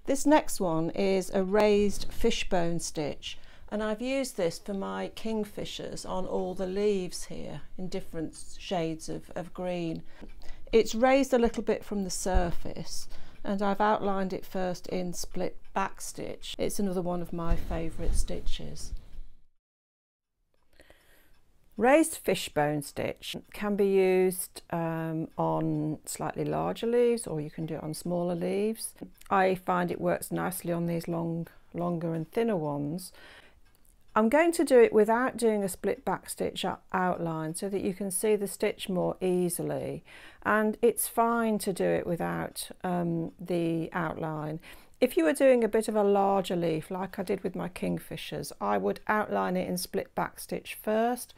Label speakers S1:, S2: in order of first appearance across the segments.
S1: This next one is a raised fishbone stitch, and I've used this for my kingfishers on all the leaves here in different shades of green. It's raised a little bit from the surface, and I've outlined it first in split back stitch. It's another one of my favourite stitches. Raised fishbone stitch can be used on slightly larger leaves, or you can do it on smaller leaves. I find it works nicely on these longer and thinner ones. I'm going to do it without doing a split back stitch outline so that you can see the stitch more easily, and it's fine to do it without the outline. If you were doing a bit of a larger leaf like I did with my kingfishers, I would outline it in split back stitch first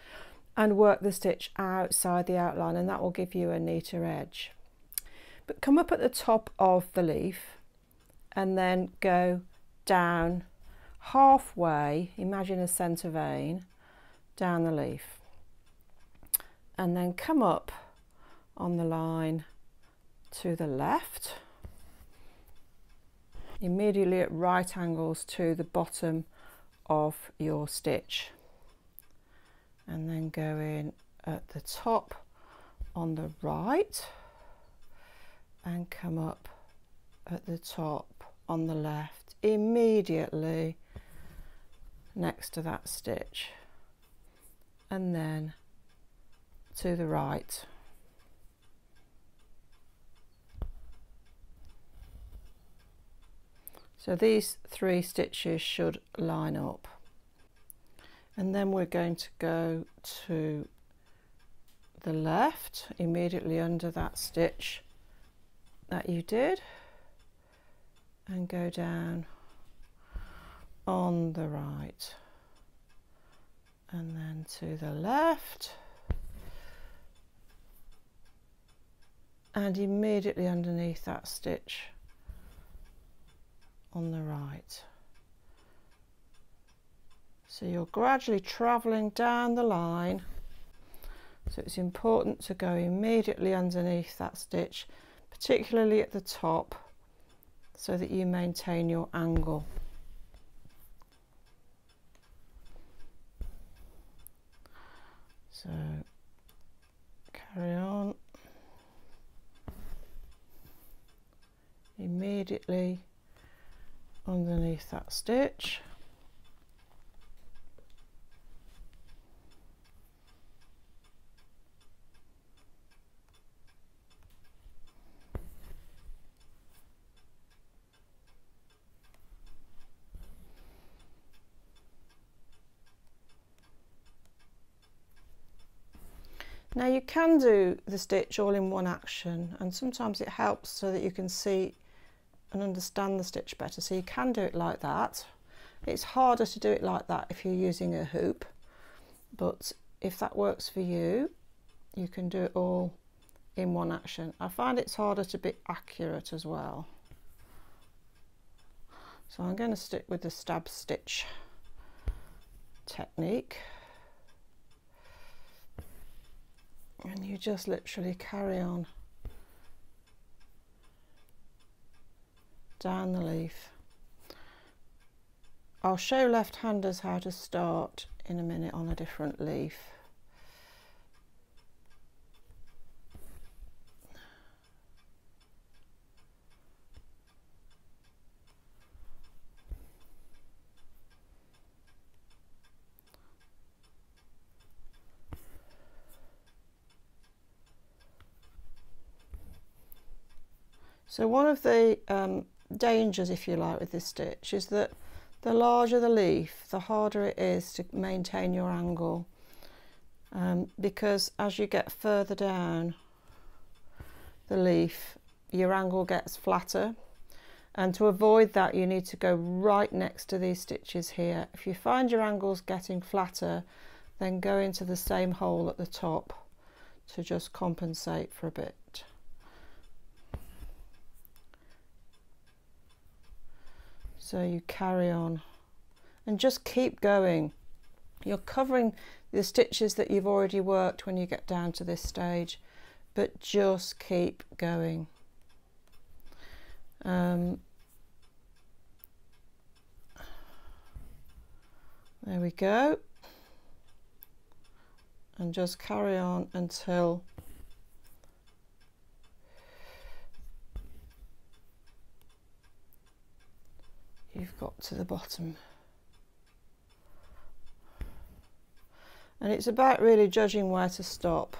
S1: and work the stitch outside the outline, and that will give you a neater edge. But come up at the top of the leaf and then go down halfway, imagine a centre vein down the leaf, and then come up on the line to the left, immediately at right angles to the bottom of your stitch, and then go in at the top on the right and come up at the top on the left, immediately next to that stitch, and then to the right. So these 3 stitches should line up, and then we're going to go to the left immediately under that stitch that you did and go down on the right, and then to the left and immediately underneath that stitch on the right. So you're gradually travelling down the line, so it's important to go immediately underneath that stitch, particularly at the top, so that you maintain your angle. So carry on immediately underneath that stitch. Now you can do the stitch all in one action, and sometimes it helps so that you can see and understand the stitch better, so you can do it like that. It's harder to do it like that if you're using a hoop, but if that works for you, you can do it all in one action. I find it's harder to be accurate as well, so I'm going to stick with the stab stitch technique. And you just literally carry on down the leaf. I'll show left-handers how to start in a minute on a different leaf. So one of the dangers, if you like, with this stitch is that the larger the leaf, the harder it is to maintain your angle, because as you get further down the leaf, your angle gets flatter, and to avoid that you need to go right next to these stitches here. If you find your angles getting flatter, then go into the same hole at the top to just compensate for a bit. So you carry on and just keep going. You're covering the stitches that you've already worked when you get down to this stage, but just keep going. There we go. And just carry on until you've got to the bottom. And it's about really judging where to stop.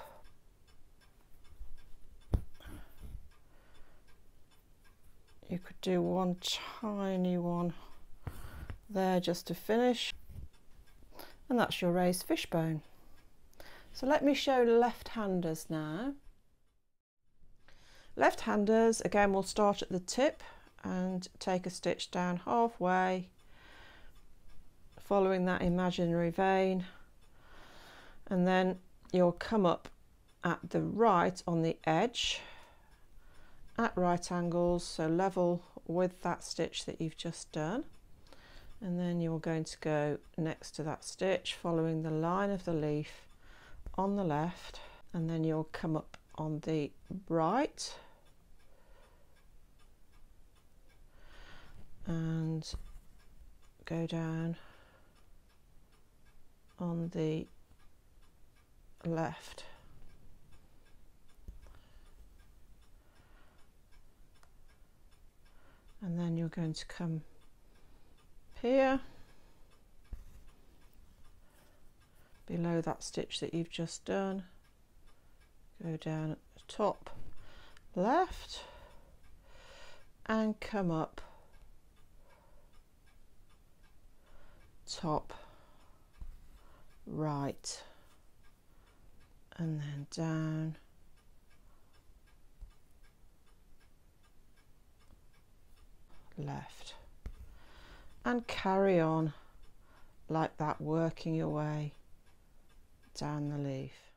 S1: You could do one tiny one there just to finish. And that's your raised fishbone. So let me show left-handers now. Left-handers, again, we'll start at the tip and take a stitch down halfway, following that imaginary vein, and then you'll come up at the right on the edge at right angles, so level with that stitch that you've just done, and then you're going to go next to that stitch following the line of the leaf on the left, and then you'll come up on the right and go down on the left. And then you're going to come here below that stitch that you've just done, go down at the top left and come up top right, and then down left, and carry on like that, working your way down the leaf.